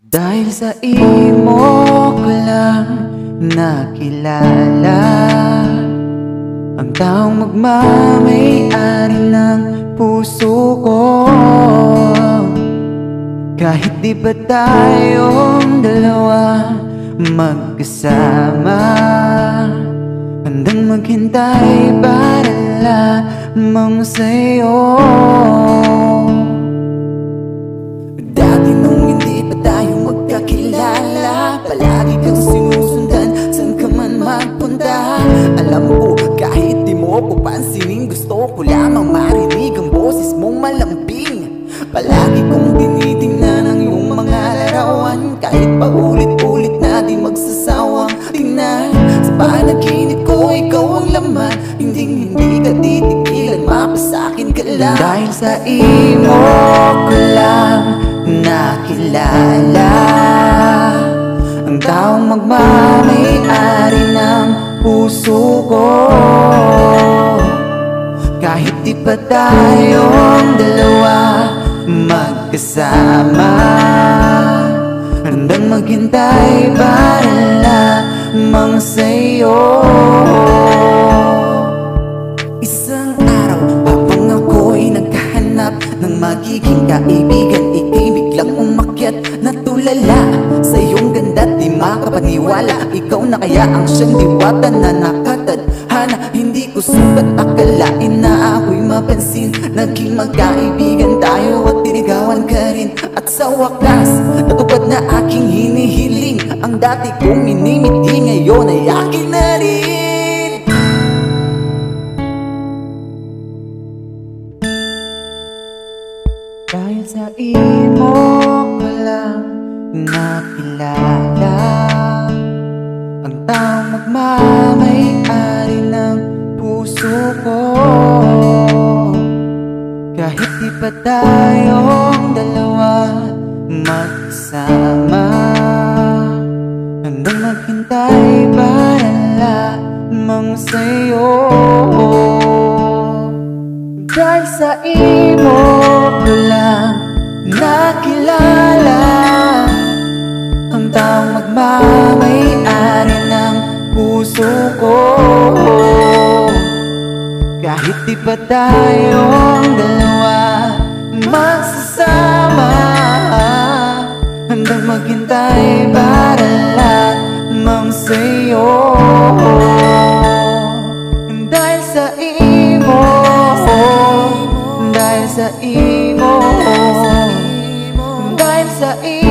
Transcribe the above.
Dahil sa imo ko lang nakilala ang taong magmamay-ari ng puso ko. Kahit di ba tayong dalawa magkasama, handang maghintay para lamang sa'yo. Dati nung hindi pa tayo magkakilala, palagi kang sinusundan, saan ka man magpunta. Alam ko kahit di mo ko pansinin, gusto ko lamang marinig ang boses mong malambing. Palagi kong tinitingnan ang iyong mga larawan, kahit pa ulit-ulit na di magsasawang tingnan. Sa panaginip ko ikaw ang laman, hindi ka titigilan, mapasakin ka lang. Dahil sa imo ko lang nakilala ang taong magmamay-ari ng puso ko. Kahit di pa tayong dalawa magkasama, handang maghintay para lamang sa'yo. Isang araw habang ako'y naghahanap ng magiging kaibigan, ika'y biglang umakyat na tulala. Sa iyong ganda't di makapaniwala, ikaw na kaya ang siyang diwata na nakatadhana. Hindi ko sukat akalain na ako'y mapansin, naging magkaibigan tayo at tinigawan ka rin. At sa wakas, natupad na aking hinihiling, ang dati kong minimiti ngayon ay akin na rin. Dahil sa imo ko lang nakilala ang taong magmamay-ari ng puso ko. Kahit di pa tayong dalawa magsama, handang maghintay para lamang sa'yo. Dahil sa imo ko lang nakilala ang taong magmamay-ari ng puso ko. Kahit di pa tayong dalawa magsasama, handang maghintay para lamang sa'yo. Dahil sa imo, dahil sa imo, dahil sa imo.